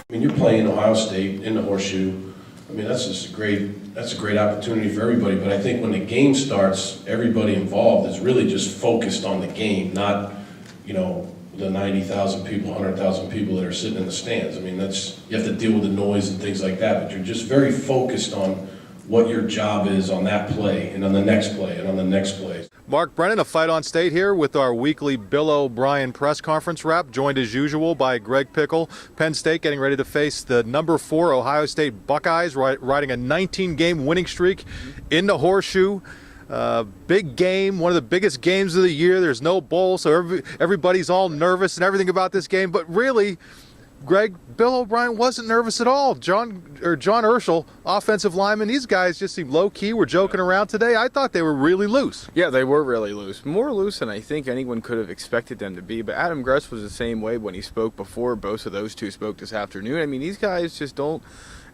I mean, you're playing Ohio State in the Horseshoe. I mean, that's a great opportunity for everybody. But I think when the game starts, everybody involved is really just focused on the game, not, the 90,000 people, 100,000 people that are sitting in the stands. I mean, you have to deal with the noise and things like that, but you're just very focused on what your job is on that play and on the next play and on the next play. Mark Brennan of Fight on State here with our weekly Bill O'Brien press conference wrap, joined as usual by Greg Pickel. Penn State getting ready to face the number 4 Ohio State Buckeyes, riding a 19-game winning streak in the Horseshoe. Big game, one of the biggest games of the year. There's no bowl, so everybody's all nervous and everything about this game. But really, Greg, Bill O'Brien wasn't nervous at all. John Urschel, offensive lineman, these guys just seemed low-key. We're joking around today. I thought they were really loose. Yeah, they were really loose. More loose than I think anyone could have expected them to be. But Adam Gress was the same way when he spoke before. Both of those two spoke this afternoon. I mean, these guys just don't...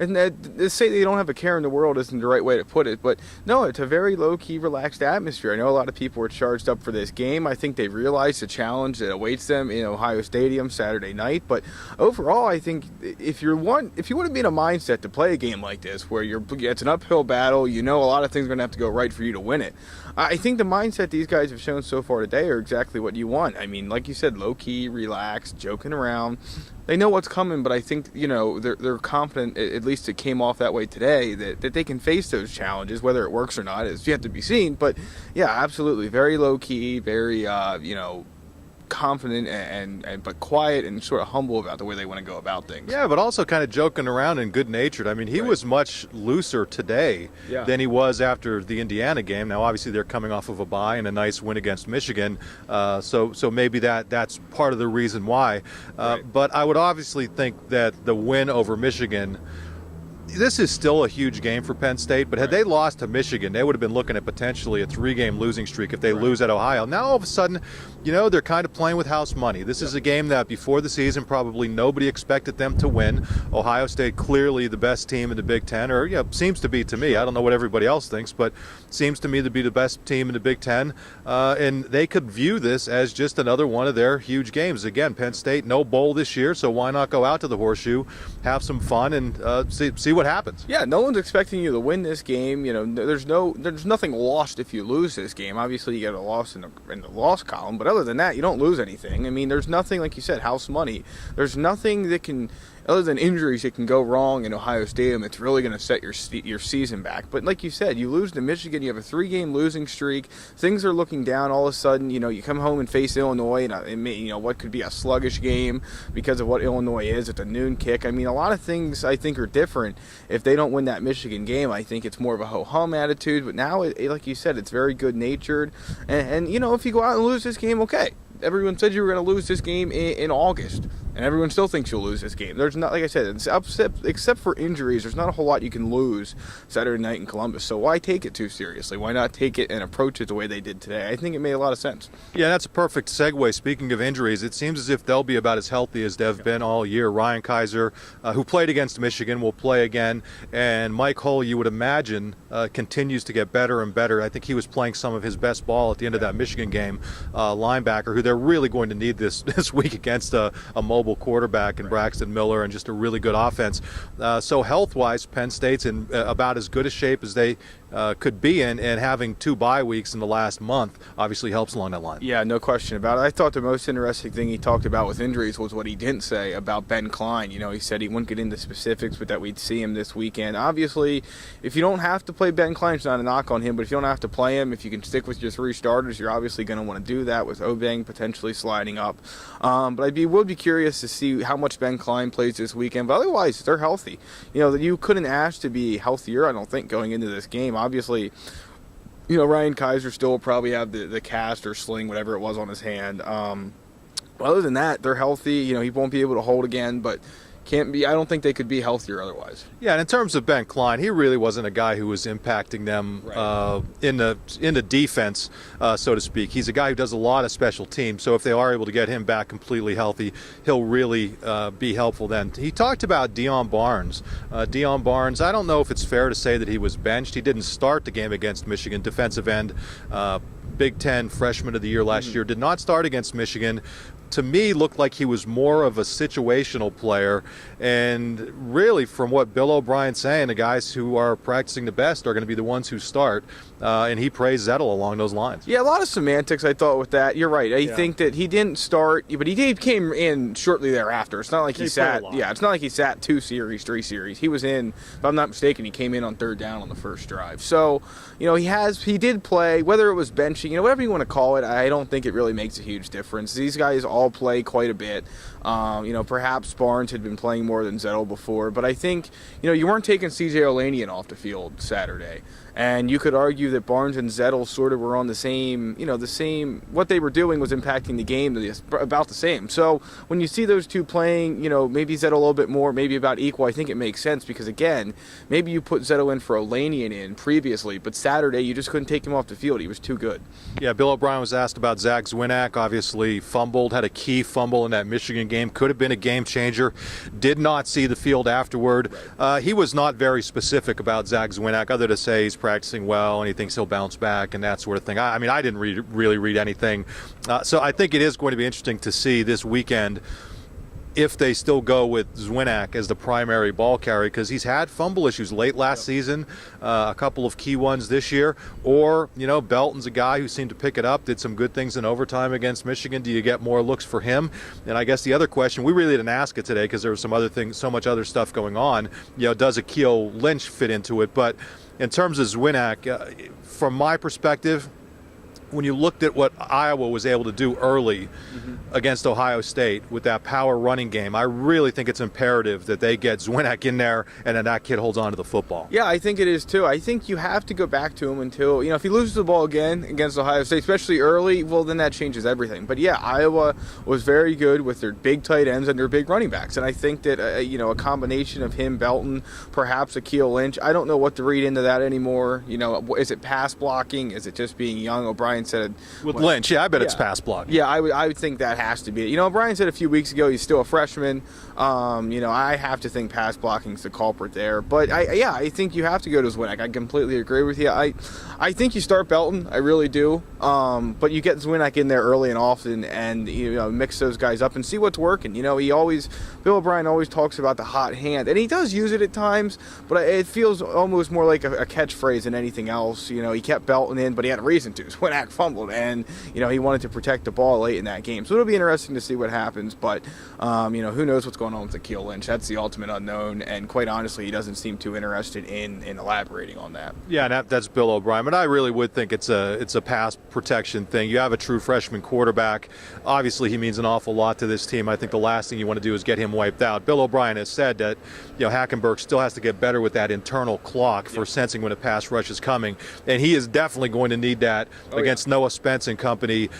And they say they don't have a care in the world isn't the right way to put it, but no, it's a very low-key, relaxed atmosphere. I know a lot of people were charged up for this game. I think they realized the challenge that awaits them in Ohio Stadium Saturday night. But overall, I think if you want to be in a mindset to play a game like this, where it's an uphill battle, a lot of things are going to have to go right for you to win it. I think the mindset these guys have shown so far today are exactly what you want. I mean, like you said, low-key, relaxed, joking around. They know what's coming, but I think, they're confident, at least it came off that way today, that they can face those challenges. Whether it works or not is yet to be seen. But, yeah, absolutely. Very low-key, very, confident but quiet and sort of humble about the way they want to go about things. Yeah, but also kind of joking around and good-natured. I mean, he was much looser today than he was after the Indiana game. Now, obviously, they're coming off of a bye and a nice win against Michigan, so maybe that's part of the reason why. But I would obviously think that the win over Michigan, this is still a huge game for Penn State, but had they lost to Michigan, they would have been looking at potentially a 3-game losing streak if they lose at Ohio. Now, all of a sudden, they're kind of playing with house money. This is a game that before the season probably nobody expected them to win. Ohio State clearly the best team in the Big Ten, or seems to be to me. I don't know what everybody else thinks, but seems to me to be the best team in the Big Ten. And they could view this as just another one of their huge games. Again, Penn State, no bowl this year, so why not go out to the Horseshoe, have some fun, and see what happens. Yeah, no one's expecting you to win this game. There's nothing lost if you lose this game. Obviously, you get a loss in the loss column, but other than that, you don't lose anything. I mean, there's nothing, like you said, house money. There's nothing that can, other than injuries, that can go wrong in Ohio Stadium. It's really going to set your season back. But like you said, you lose to Michigan, you have a 3-game losing streak. Things are looking down. All of a sudden, you come home and face Illinois, and what could be a sluggish game because of what Illinois is. It's a noon kick. I mean, a lot of things I think are different. If they don't win that Michigan game, I think it's more of a ho-hum attitude. But now, like you said, it's very good-natured. And if you go out and lose this game, okay. Everyone said you were going to lose this game in August, and everyone still thinks you'll lose this game. There's not, like I said, except for injuries, there's not a whole lot you can lose Saturday night in Columbus. So why take it too seriously? Why not take it and approach it the way they did today? I think it made a lot of sense. Yeah, that's a perfect segue. Speaking of injuries, it seems as if they'll be about as healthy as they've been all year. Ryan Kaiser, who played against Michigan, will play again, and Mike Hull, you would imagine, continues to get better and better. I think he was playing some of his best ball at the end of that Michigan game, linebacker, who they're really going to need this week against a mobile quarterback in Braxton Miller and just a really good offense. So health-wise, Penn State's in about as good a shape as they could be in, and having 2 bye weeks in the last month obviously helps along that line. Yeah, no question about it. I thought the most interesting thing he talked about with injuries was what he didn't say about Ben Klein. He said he wouldn't get into specifics, but that we'd see him this weekend. Obviously, if you don't have to play Ben Klein, it's not a knock on him, but if you don't have to play him, if you can stick with your 3 starters, you're obviously going to want to do that with Obeng potentially sliding up. But I would be curious to see how much Ben Klein plays this weekend, but otherwise, they're healthy. You couldn't ask to be healthier, I don't think, going into this game. Obviously, Ryan Kaiser still will probably have the cast or sling, whatever it was, on his hand. Other than that, they're healthy. He won't be able to hold again, but can't be. I don't think they could be healthier otherwise. Yeah, and in terms of Ben Klein, he really wasn't a guy who was impacting them in the defense, so to speak. He's a guy who does a lot of special teams, so if they are able to get him back completely healthy, he'll really be helpful then. He talked about Deion Barnes. Deion Barnes, I don't know if it's fair to say that he was benched. He didn't start the game against Michigan, defensive end, Big Ten freshman of the year last year, did not start against Michigan. to me, looked like he was more of a situational player. And really, from what Bill O'Brien's saying, the guys who are practicing the best are going to be the ones who start. And he praised Zettel along those lines. Yeah, a lot of semantics, I thought, with that. You're right. I think that he didn't start, but he came in shortly thereafter. It's not like he sat. Yeah, it's not like he sat 2 series, 3 series. He was in, if I'm not mistaken, he came in on 3rd down on the first drive. So, he did play, whether it was benching, whatever you want to call it. I don't think it really makes a huge difference. These guys all play quite a bit. Perhaps Barnes had been playing more than Zettel before, but I think, you weren't taking C.J. Olanian off the field Saturday. And you could argue that Barnes and Zettel sort of were on the same, what they were doing was impacting the game about the same. So when you see those two playing, maybe Zettel a little bit more, maybe about equal, I think it makes sense because, again, maybe you put Zettel in for Olanian in previously, but Saturday you just couldn't take him off the field. He was too good. Yeah, Bill O'Brien was asked about Zach Zwinak, obviously fumbled, had a key fumble in that Michigan game, could have been a game changer, did not see the field afterward. Right. He was not very specific about Zach Zwinak other to say he's practicing well and he thinks he'll bounce back and that sort of thing. I mean, I didn't really read anything. So I think it is going to be interesting to see this weekend if they still go with Zwinak as the primary ball carrier, because he's had fumble issues late last season, a couple of key ones this year, or, Belton's a guy who seemed to pick it up, did some good things in overtime against Michigan. Do you get more looks for him? And I guess the other question, we really didn't ask it today because there was some other things, so much other stuff going on, does Akil Lynch fit into it? But in terms of Zwinak, from my perspective, when you looked at what Iowa was able to do early against Ohio State with that power running game, I really think it's imperative that they get Zwinak in there and then that kid holds on to the football. Yeah, I think it is too. I think you have to go back to him until, if he loses the ball again against Ohio State, especially early, well, then that changes everything. But yeah, Iowa was very good with their big tight ends and their big running backs. And I think that, a combination of him, Belton, perhaps Akil Lynch, I don't know what to read into that anymore. Is it pass blocking? Is it just being young? O'Brien said with Lynch, I bet it's pass blocking. Yeah, I would think that has to be it. O'Brien said a few weeks ago he's still a freshman. I have to think pass blocking is the culprit there. But I think you have to go to Zwinak. I completely agree with you. I think you start Belton, I really do. But you get Zwinak in there early and often, and mix those guys up and see what's working. Bill O'Brien always talks about the hot hand, and he does use it at times. But it feels almost more like a catchphrase than anything else. He kept Belton in, but he had a reason to. Zwinak fumbled, and he wanted to protect the ball late in that game. So it'll be interesting to see what happens. But who knows what's going on with Akil Lynch? That's the ultimate unknown, and quite honestly, he doesn't seem too interested in elaborating on that. Yeah, and that's Bill O'Brien. But I really would think it's a pass protection thing. You have a true freshman quarterback. Obviously, he means an awful lot to this team. I think the last thing you want to do is get him wiped out. Bill O'Brien has said that Hackenberg still has to get better with that internal clock for sensing when a pass rush is coming, and he is definitely going to need that against Noah Spence and company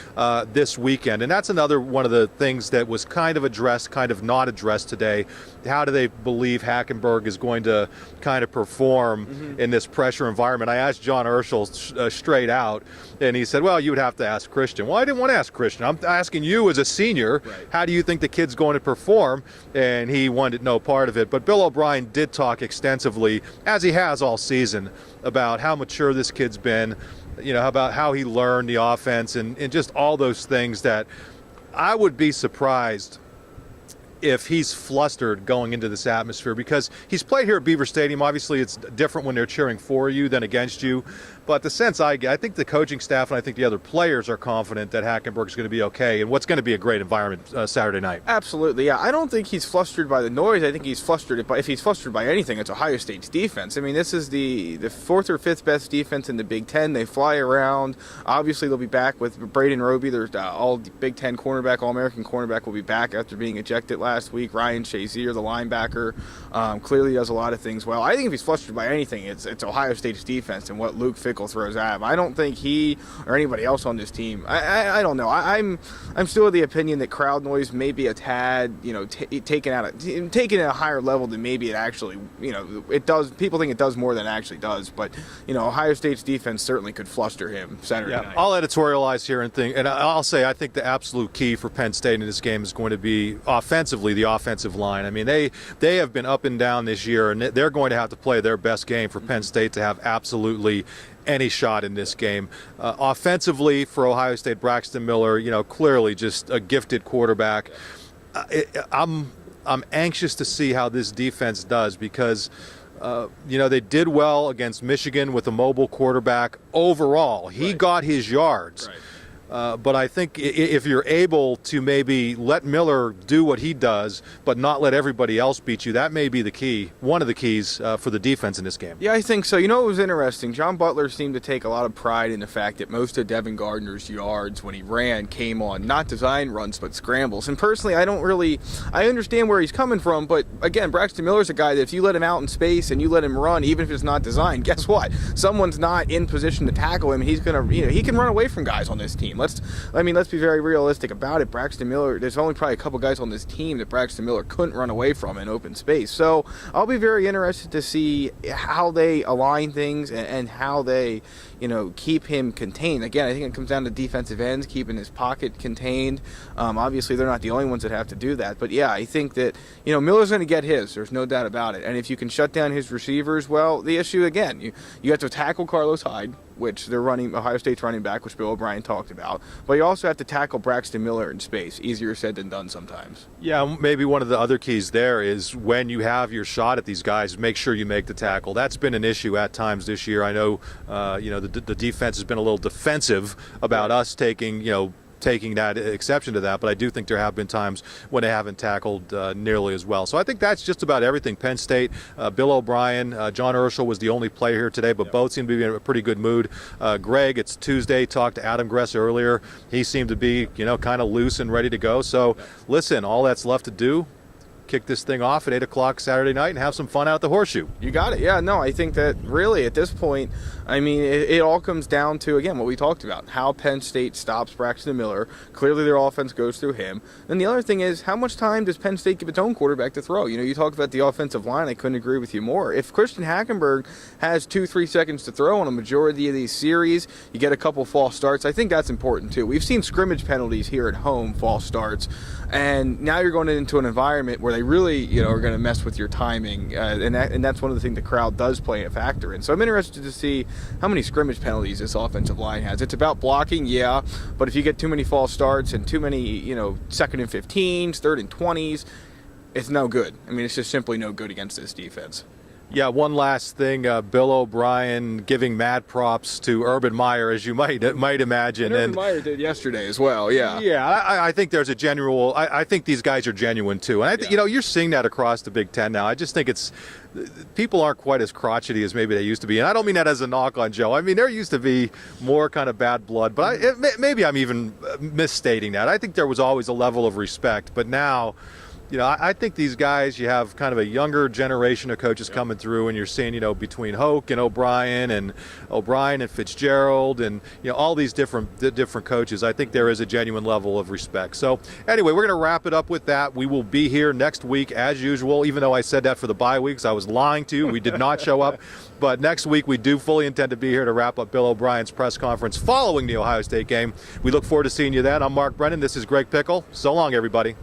this weekend. And that's another one of the things that was kind of addressed, kind of not addressed today. How do they believe Hackenberg is going to kind of perform in this pressure environment? I asked John Urschel straight out, and he said, well, you would have to ask Christian. Well, I didn't want to ask Christian. I'm asking you as a senior, how do you think the kid's going to perform? And he wanted no part of it. But Bill O'Brien did talk extensively, as he has all season, about how mature this kid's been, about how he learned the offense and just all those things that I would be surprised if he's flustered going into this atmosphere, because he's played here at Beaver Stadium. Obviously, it's different when they're cheering for you than against you. But the sense I get, I think the coaching staff and I think the other players are confident that Hackenberg's going to be okay and what's going to be a great environment Saturday night. Absolutely, yeah. I don't think he's flustered by the noise. I think he's flustered if he's flustered by anything, it's Ohio State's defense. I mean, this is the 4th or 5th best defense in the Big Ten. They fly around. Obviously, they'll be back with Braden Roby. There's all Big Ten cornerback, All-American cornerback will be back after being ejected last week. Ryan Shazier, the linebacker, clearly does a lot of things well. I think if he's flustered by anything, it's Ohio State's defense and what Luke Pickel throws at him. I don't think he or anybody else on this team. I don't know. I'm still of the opinion that crowd noise may be a tad, taken at a higher level than maybe it actually, it does. People think it does more than it actually does. But Ohio State's defense certainly could fluster him Saturday night. I'll editorialize here and I'll say I think the absolute key for Penn State in this game is going to be offensively. defensively, the offensive line. I mean, they have been up and down this year, and they're going to have to play their best game for Penn State to have absolutely any shot in this game. Offensively, for Ohio State, Braxton Miller, clearly just a gifted quarterback. I'm anxious to see how this defense does because they did well against Michigan with a mobile quarterback. Overall, he got his yards. Right. But I think if you're able to maybe let Miller do what he does, but not let everybody else beat you, that may be the key, one of the keys for the defense in this game. Yeah, I think so. It was interesting. John Butler seemed to take a lot of pride in the fact that most of Devin Gardner's yards when he ran came on not design runs, but scrambles. And personally, I understand where he's coming from, but again, Braxton Miller's a guy that if you let him out in space and you let him run, even if it's not designed, guess what? Someone's not in position to tackle him, and he's going to, he can run away from guys on this team. Let's be very realistic about it. Braxton Miller, there's only probably a couple guys on this team that Braxton Miller couldn't run away from in open space. So I'll be very interested to see how they align things and how they, keep him contained. Again, I think it comes down to defensive ends, keeping his pocket contained. Obviously, they're not the only ones that have to do that. But yeah, I think that, Miller's going to get his. There's no doubt about it. And if you can shut down his receivers, well, the issue, again, you have to tackle Carlos Hyde, which they're running, Ohio State's running back, which Bill O'Brien talked about. But you also have to tackle Braxton Miller in space. Easier said than done sometimes. Yeah, maybe one of the other keys there is when you have your shot at these guys, make sure you make the tackle. That's been an issue at times this year. I know, the defense has been a little defensive about us taking that exception to that, but I do think there have been times when they haven't tackled nearly as well. So I think that's just about everything. Penn State, Bill O'Brien, John Urschel was the only player here today, but both seem to be in a pretty good mood. Greg, it's Tuesday, talked to Adam Gress earlier. He seemed to be, kind of loose and ready to go. So listen, all that's left to do, kick this thing off at 8 o'clock Saturday night and have some fun out at the Horseshoe. You got it. Yeah, no, I think that really at this point, it all comes down to, again, what we talked about, how Penn State stops Braxton Miller. Clearly their offense goes through him. Then the other thing is, how much time does Penn State give its own quarterback to throw? You talked about the offensive line. I couldn't agree with you more. If Christian Hackenberg has 2-3 seconds to throw on a majority of these series, you get a couple false starts. I think that's important too. We've seen scrimmage penalties here at home, false starts, and now you're going into an environment where they really, are going to mess with your timing, and that's one of the things the crowd does play a factor in. So I'm interested to see how many scrimmage penalties this offensive line has. It's about blocking, yeah, but if you get too many false starts and too many, 2nd and 15s, 3rd and 20s, it's no good. It's just simply no good against this defense. Yeah, one last thing. Bill O'Brien giving mad props to Urban Meyer, as you might imagine. And Urban Meyer did yesterday as well, yeah. Yeah, I think there's a genuine. I think these guys are genuine too, and you're seeing that across the Big Ten now. I just think people aren't quite as crotchety as maybe they used to be, and I don't mean that as a knock on Joe. There used to be more kind of bad blood, but maybe I'm even misstating that. I think there was always a level of respect, but now. I think these guys, you have kind of a younger generation of coaches coming through, and you're seeing, between Hoke and O'Brien and Fitzgerald and, all these different coaches. I think there is a genuine level of respect. So anyway, we're going to wrap it up with that. We will be here next week as usual, even though I said that for the bye weeks. I was lying to you. We did not show up. But next week, we do fully intend to be here to wrap up Bill O'Brien's press conference following the Ohio State game. We look forward to seeing you then. I'm Mark Brennan. This is Greg Pickel. So long, everybody.